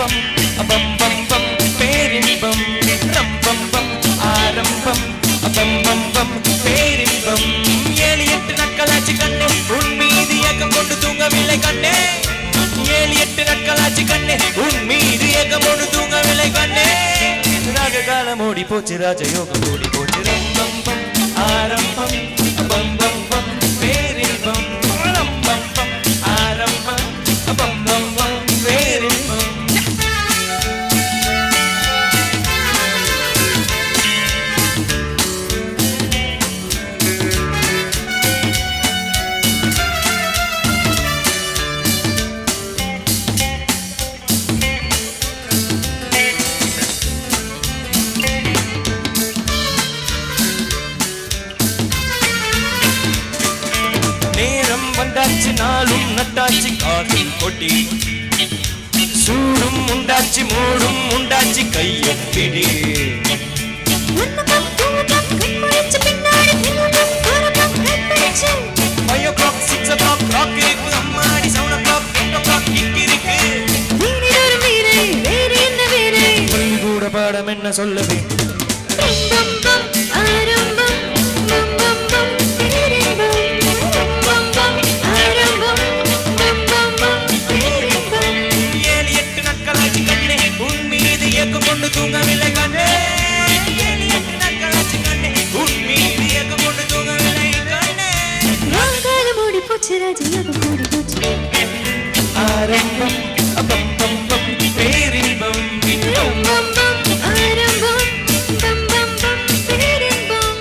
ஆரம்பம் பம் பம் பம் பேரின்பம் ரம்பம் பம் ஆரம்பம் பம் பம் பம் பேரின்பம் 7-8 நாட்களாச்சு கண்ணே உன் மீது ஏக்கம் கொண்டு தூங்கவில்லை கண்ணே 7-8 நாட்களாச்சு கண்ணே உன் மீது ஏக்கம் கொண்டு தூங்கவில்லை கண்ணே ராக காலம் ஓடி போச்சு ராஜயோகம் ஓடி போச்சு ரம்பம் பம் ஆரம்பம் பம் பம் பம் பேரின்பம் ரம்பம் பம் ஆரம்பம் பம் பம் பம் பேரின்பம் வந்தாச்சு நாளும் நட்டாச்சு காதில் கொடி சூடும் உண்டாச்சு மூடும் உண்டாச்சு கையப்பிடி 5 o'clock 6 o'clock clock இருக்கு அம்மாடி 7 o'clock 8 o'clock கிக் இருக்கு கூட பாடம் என்ன சொல்லவே கொண்டு தூங்கவில்லை கண்ணே 7-8 நாட்களாச்சு கண்ணே உன் மீது ஏக்கம் கொண்டு தூங்கவில்லை கண்ணே ராகாலம் ஓடி போச்சு ராஜயோகம் ஓடி போச்சு ஆரம்பம் பம் பம் பம் பேரின்பம் பம் பம் ஆரம்பம் பம் பம் பம் பேரின்பம்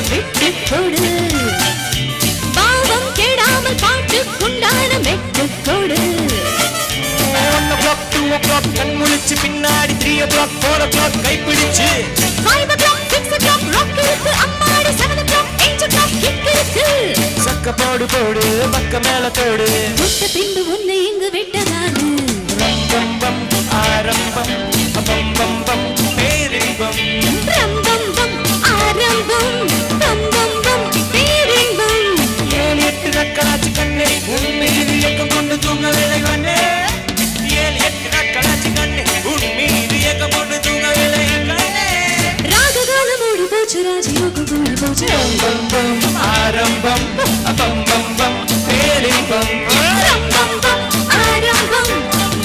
விட்டு கொடு பாவம் கெடாமல் பாட்டு குண்டான மெட்டு கொடு 1 o'clock 2 o'clock கண் முழிச்சு பின்னாடி 3 o'clock 4 o'clock கைப்பிடிச்சு 5 o'clock 6 o'clock rock இருக்கு அம்மாடி 7 o'clock 8 o'clock கிக் இருக்கு சக்க போடு போடு பக்க மேல தோடு விட்ட பின்பு உன்னை இங்கு விட்டதானு ரம்பம் பம் ஆரம்பம் பம் பம் பம் பேரின்பம் ரம்பம் பம் ஆரம்பம் பம் பம் பம் பேரின்பம் 7-8 நாட்களாச்சு கண்ணே உன் மீது ஏக்கம் கொண்டு தூங்கவில்லை கண்ணே 7-8 நாட்களாச்சு கண்ணே உன் மீது ஏக்கம் கொண்டு தூங்கவில்லை கண்ணே ராககாலம் ஓடி போச்சு ராஜயோகம் ஓடி போச்சு ரம்பம் பம் ஆரம்பம் பம் பம் பம் பேரின்பம் ரம்பம் பம் ஆரம்பம்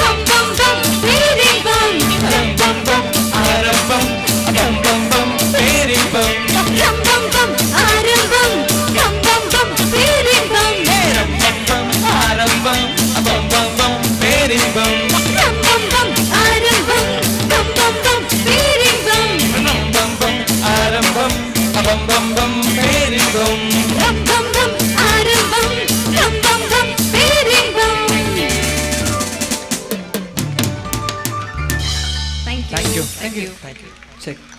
பம் பம் பம் பேரின்பம் ரம்பம் பம் ஆரம்பம் பம் பம் பம் பேரின்பம் ரம்பம் பம் ஆரம்பம் பம் பம் பம் பேரின்பம் ரம்பம் பம் ஆரம்பம் பம் பம் பம் பேரின்பம் ரம்பம் பம் ஆரம்பம் பம் பம் பம் பேரின்பம் ரம்பம் பம் ஆரம்பம் பம் பம் பம் பேரின்பம் ரம்பம் பம் ஆரம்பம் பம் பம் பம் பேரின்பம் Thank you. Thank you. Check.